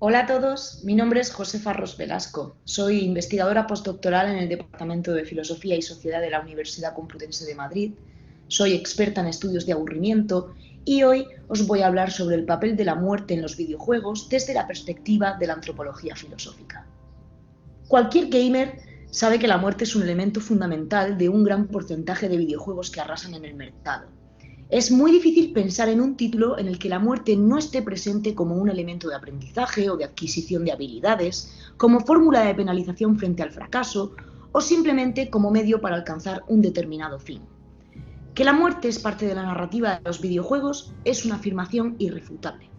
Hola a todos, mi nombre es Josefa Ros Velasco. Soy investigadora postdoctoral en el Departamento de Filosofía y Sociedad de la Universidad Complutense de Madrid. Soy experta en estudios de aburrimiento y hoy os voy a hablar sobre el papel de la muerte en los videojuegos desde la perspectiva de la antropología filosófica. Cualquier gamer sabe que la muerte es un elemento fundamental de un gran porcentaje de videojuegos que arrasan en el mercado. Es muy difícil pensar en un título en el que la muerte no esté presente como un elemento de aprendizaje o de adquisición de habilidades, como fórmula de penalización frente al fracaso o simplemente como medio para alcanzar un determinado fin. Que la muerte es parte de la narrativa de los videojuegos es una afirmación irrefutable.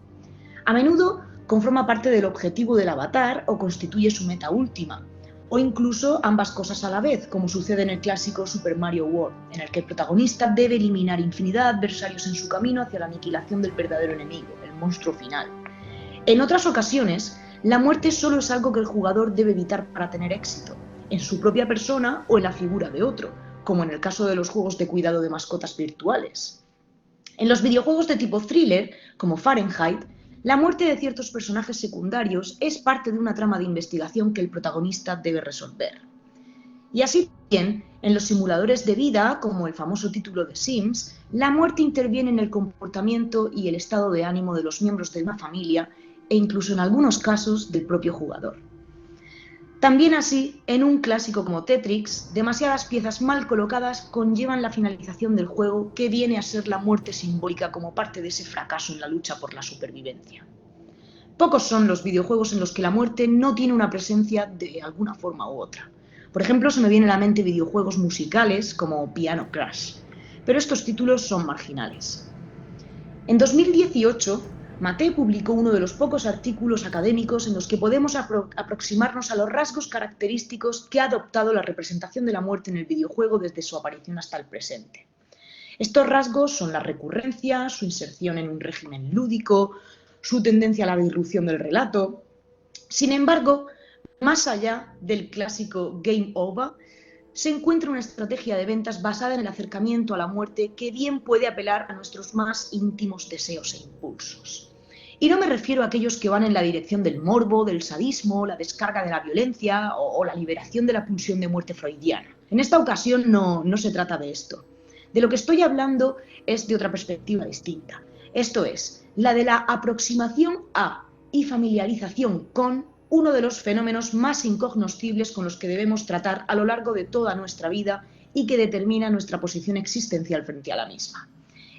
A menudo conforma parte del objetivo del avatar o constituye su meta última, o incluso ambas cosas a la vez, como sucede en el clásico Super Mario World, en el que el protagonista debe eliminar infinidad de adversarios en su camino hacia la aniquilación del verdadero enemigo, el monstruo final. En otras ocasiones, la muerte solo es algo que el jugador debe evitar para tener éxito, en su propia persona o en la figura de otro, como en el caso de los juegos de cuidado de mascotas virtuales. En los videojuegos de tipo thriller, como Fahrenheit, la muerte de ciertos personajes secundarios es parte de una trama de investigación que el protagonista debe resolver. Y así también, en los simuladores de vida, como el famoso título de Sims, la muerte interviene en el comportamiento y el estado de ánimo de los miembros de una familia e incluso en algunos casos del propio jugador. También así, en un clásico como Tetris, demasiadas piezas mal colocadas conllevan la finalización del juego, que viene a ser la muerte simbólica como parte de ese fracaso en la lucha por la supervivencia. Pocos son los videojuegos en los que la muerte no tiene una presencia de alguna forma u otra. Por ejemplo, se me vienen a la mente videojuegos musicales como Piano Crash, pero estos títulos son marginales. En 2018, Mate publicó uno de los pocos artículos académicos en los que podemos aproximarnos a los rasgos característicos que ha adoptado la representación de la muerte en el videojuego desde su aparición hasta el presente. Estos rasgos son la recurrencia, su inserción en un régimen lúdico, su tendencia a la disrupción del relato. Sin embargo, más allá del clásico game over, se encuentra una estrategia de ventas basada en el acercamiento a la muerte que bien puede apelar a nuestros más íntimos deseos e impulsos. Y no me refiero a aquellos que van en la dirección del morbo, del sadismo, la descarga de la violencia o la liberación de la pulsión de muerte freudiana. En esta ocasión no se trata de esto. De lo que estoy hablando es de otra perspectiva distinta. Esto es, la de la aproximación a y familiarización con uno de los fenómenos más incognoscibles con los que debemos tratar a lo largo de toda nuestra vida y que determina nuestra posición existencial frente a la misma.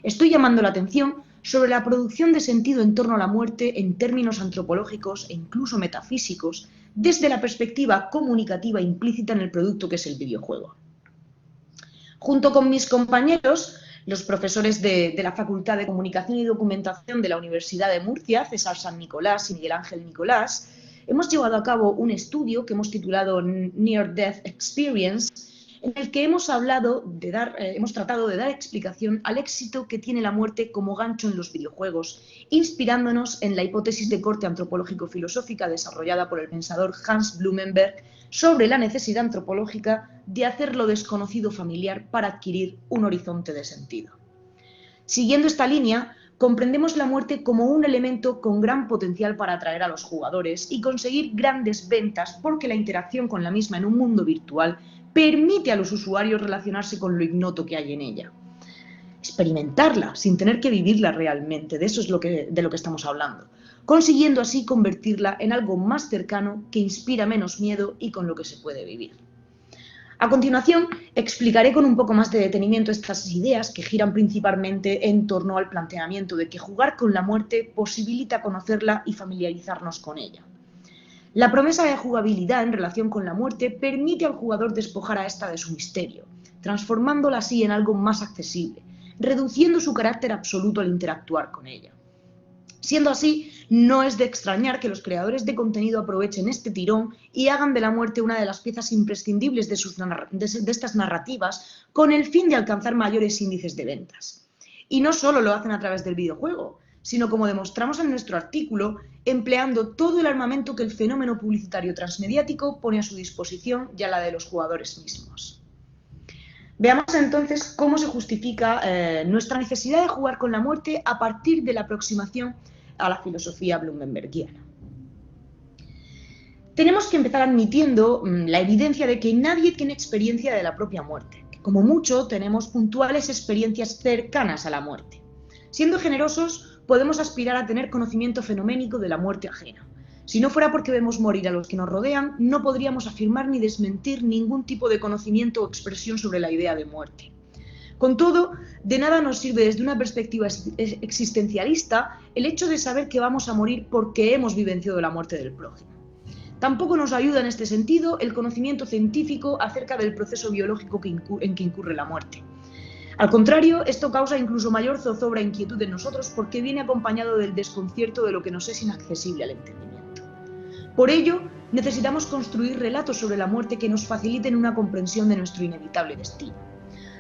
Estoy llamando la atención sobre la producción de sentido en torno a la muerte en términos antropológicos e incluso metafísicos, desde la perspectiva comunicativa implícita en el producto que es el videojuego. Junto con mis compañeros, los profesores de la Facultad de Comunicación y Documentación de la Universidad de Murcia, César San Nicolás y Miguel Ángel Nicolás, hemos llevado a cabo un estudio que hemos titulado Near Death Experience, en el que hemos tratado de dar explicación al éxito que tiene la muerte como gancho en los videojuegos, inspirándonos en la hipótesis de corte antropológico-filosófica desarrollada por el pensador Hans Blumenberg sobre la necesidad antropológica de hacer lo desconocido familiar para adquirir un horizonte de sentido. Siguiendo esta línea, comprendemos la muerte como un elemento con gran potencial para atraer a los jugadores y conseguir grandes ventas, porque la interacción con la misma en un mundo virtual permite a los usuarios relacionarse con lo ignoto que hay en ella. Experimentarla sin tener que vivirla realmente, de eso es de lo que estamos hablando, consiguiendo así convertirla en algo más cercano, que inspira menos miedo y con lo que se puede vivir. A continuación, explicaré con un poco más de detenimiento estas ideas, que giran principalmente en torno al planteamiento de que jugar con la muerte posibilita conocerla y familiarizarnos con ella. La promesa de jugabilidad en relación con la muerte permite al jugador despojar a esta de su misterio, transformándola así en algo más accesible, reduciendo su carácter absoluto al interactuar con ella. Siendo así, no es de extrañar que los creadores de contenido aprovechen este tirón y hagan de la muerte una de las piezas imprescindibles de estas narrativas, con el fin de alcanzar mayores índices de ventas. Y no solo lo hacen a través del videojuego, sino, como demostramos en nuestro artículo, empleando todo el armamento que el fenómeno publicitario transmediático pone a su disposición y a la de los jugadores mismos. Veamos entonces cómo se justifica nuestra necesidad de jugar con la muerte a partir de la aproximación a la filosofía blumenbergiana. Tenemos que empezar admitiendo la evidencia de que nadie tiene experiencia de la propia muerte, que como mucho tenemos puntuales experiencias cercanas a la muerte. Siendo generosos, podemos aspirar a tener conocimiento fenoménico de la muerte ajena. Si no fuera porque vemos morir a los que nos rodean, no podríamos afirmar ni desmentir ningún tipo de conocimiento o expresión sobre la idea de muerte. Con todo, de nada nos sirve desde una perspectiva existencialista el hecho de saber que vamos a morir porque hemos vivenciado la muerte del prójimo. Tampoco nos ayuda en este sentido el conocimiento científico acerca del proceso biológico en que incurre la muerte. Al contrario, esto causa incluso mayor zozobra e inquietud en nosotros porque viene acompañado del desconcierto de lo que nos es inaccesible al entendimiento. Por ello, necesitamos construir relatos sobre la muerte que nos faciliten una comprensión de nuestro inevitable destino.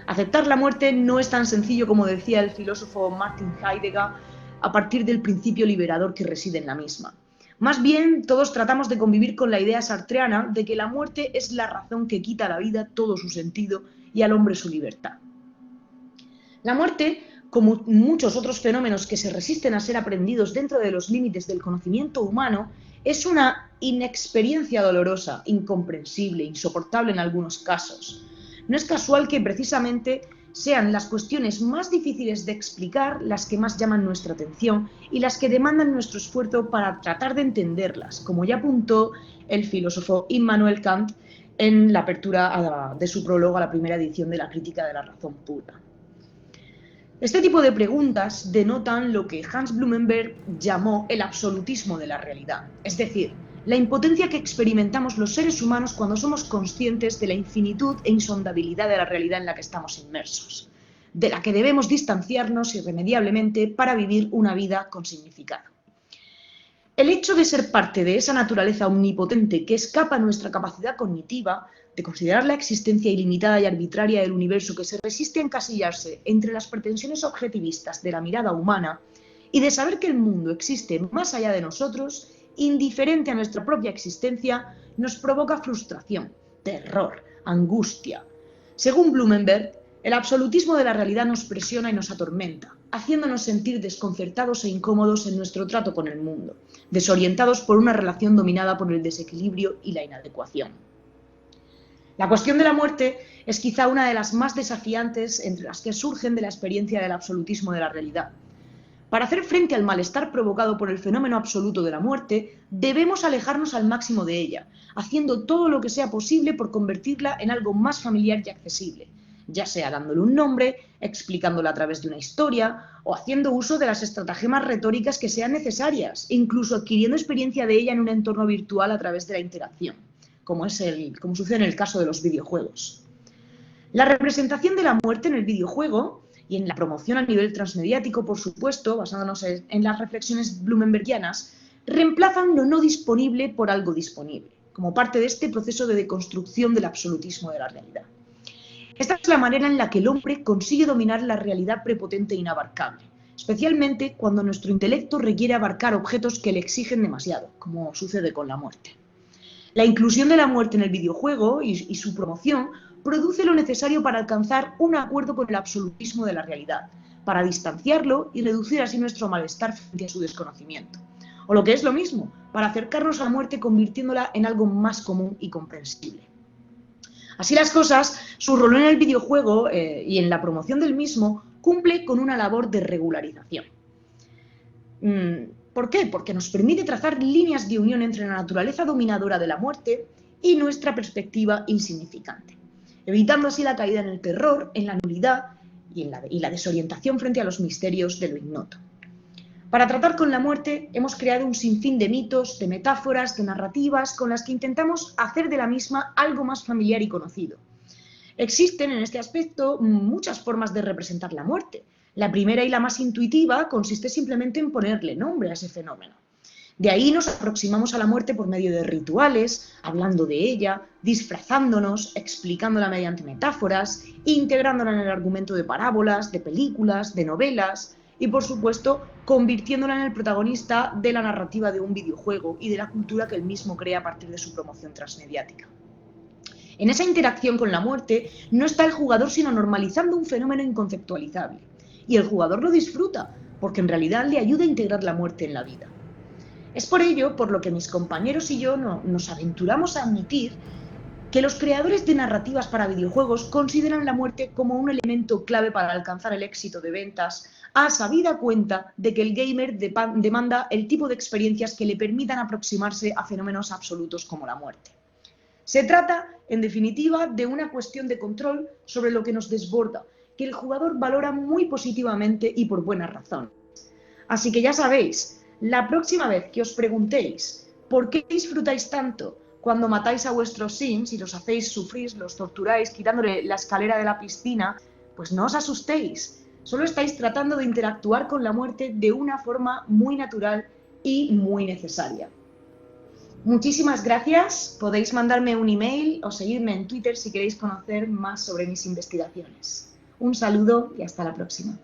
Aceptar la muerte no es tan sencillo como decía el filósofo Martin Heidegger a partir del principio liberador que reside en la misma. Más bien, todos tratamos de convivir con la idea sartreana de que la muerte es la razón que quita a la vida todo su sentido y al hombre su libertad. La muerte, como muchos otros fenómenos que se resisten a ser aprendidos dentro de los límites del conocimiento humano, es una inexperiencia dolorosa, incomprensible, insoportable en algunos casos. No es casual que precisamente sean las cuestiones más difíciles de explicar las que más llaman nuestra atención y las que demandan nuestro esfuerzo para tratar de entenderlas, como ya apuntó el filósofo Immanuel Kant en la apertura de su prólogo a la primera edición de la Crítica de la Razón Pura. Este tipo de preguntas denotan lo que Hans Blumenberg llamó el absolutismo de la realidad, es decir, la impotencia que experimentamos los seres humanos cuando somos conscientes de la infinitud e insondabilidad de la realidad en la que estamos inmersos, de la que debemos distanciarnos irremediablemente para vivir una vida con significado. El hecho de ser parte de esa naturaleza omnipotente que escapa a nuestra capacidad cognitiva, de considerar la existencia ilimitada y arbitraria del universo que se resiste a encasillarse entre las pretensiones objetivistas de la mirada humana, y de saber que el mundo existe más allá de nosotros, indiferente a nuestra propia existencia, nos provoca frustración, terror, angustia. Según Blumenberg, el absolutismo de la realidad nos presiona y nos atormenta, haciéndonos sentir desconcertados e incómodos en nuestro trato con el mundo, desorientados por una relación dominada por el desequilibrio y la inadecuación. La cuestión de la muerte es quizá una de las más desafiantes entre las que surgen de la experiencia del absolutismo de la realidad. Para hacer frente al malestar provocado por el fenómeno absoluto de la muerte, debemos alejarnos al máximo de ella, haciendo todo lo que sea posible por convertirla en algo más familiar y accesible, ya sea dándole un nombre, explicándola a través de una historia o haciendo uso de las estratagemas retóricas que sean necesarias, incluso adquiriendo experiencia de ella en un entorno virtual a través de la interacción, como sucede en el caso de los videojuegos. La representación de la muerte en el videojuego y en la promoción a nivel transmediático, por supuesto, basándonos en las reflexiones blumenbergianas, reemplazan lo no disponible por algo disponible, como parte de este proceso de deconstrucción del absolutismo de la realidad. Esta es la manera en la que el hombre consigue dominar la realidad prepotente e inabarcable, especialmente cuando nuestro intelecto requiere abarcar objetos que le exigen demasiado, como sucede con la muerte. La inclusión de la muerte en el videojuego y su promoción produce lo necesario para alcanzar un acuerdo con el absolutismo de la realidad, para distanciarlo y reducir así nuestro malestar frente a su desconocimiento. O lo que es lo mismo, para acercarnos a la muerte convirtiéndola en algo más común y comprensible. Así las cosas, su rol en el videojuego y en la promoción del mismo cumple con una labor de regularización. ¿Por qué? Porque nos permite trazar líneas de unión entre la naturaleza dominadora de la muerte y nuestra perspectiva insignificante, evitando así la caída en el terror, en la nulidad y la desorientación frente a los misterios de lo ignoto. Para tratar con la muerte hemos creado un sinfín de mitos, de metáforas, de narrativas con las que intentamos hacer de la misma algo más familiar y conocido. Existen en este aspecto muchas formas de representar la muerte. La primera y la más intuitiva consiste simplemente en ponerle nombre a ese fenómeno. De ahí nos aproximamos a la muerte por medio de rituales, hablando de ella, disfrazándonos, explicándola mediante metáforas, integrándola en el argumento de parábolas, de películas, de novelas y, por supuesto, convirtiéndola en el protagonista de la narrativa de un videojuego y de la cultura que él mismo crea a partir de su promoción transmediática. En esa interacción con la muerte no está el jugador sino normalizando un fenómeno inconceptualizable. Y el jugador lo disfruta, porque en realidad le ayuda a integrar la muerte en la vida. Es por ello por lo que mis compañeros y yo nos aventuramos a admitir que los creadores de narrativas para videojuegos consideran la muerte como un elemento clave para alcanzar el éxito de ventas, a sabida cuenta de que el gamer demanda el tipo de experiencias que le permitan aproximarse a fenómenos absolutos como la muerte. Se trata, en definitiva, de una cuestión de control sobre lo que nos desborda, que el jugador valora muy positivamente y por buenas razones. Así que ya sabéis, la próxima vez que os preguntéis por qué disfrutáis tanto cuando matáis a vuestros sims y los hacéis sufrir, los torturáis quitándole la escalera de la piscina, pues no os asustéis. Solo estáis tratando de interactuar con la muerte de una forma muy natural y muy necesaria. Muchísimas gracias. Podéis mandarme un email o seguirme en Twitter si queréis conocer más sobre mis investigaciones. Un saludo y hasta la próxima.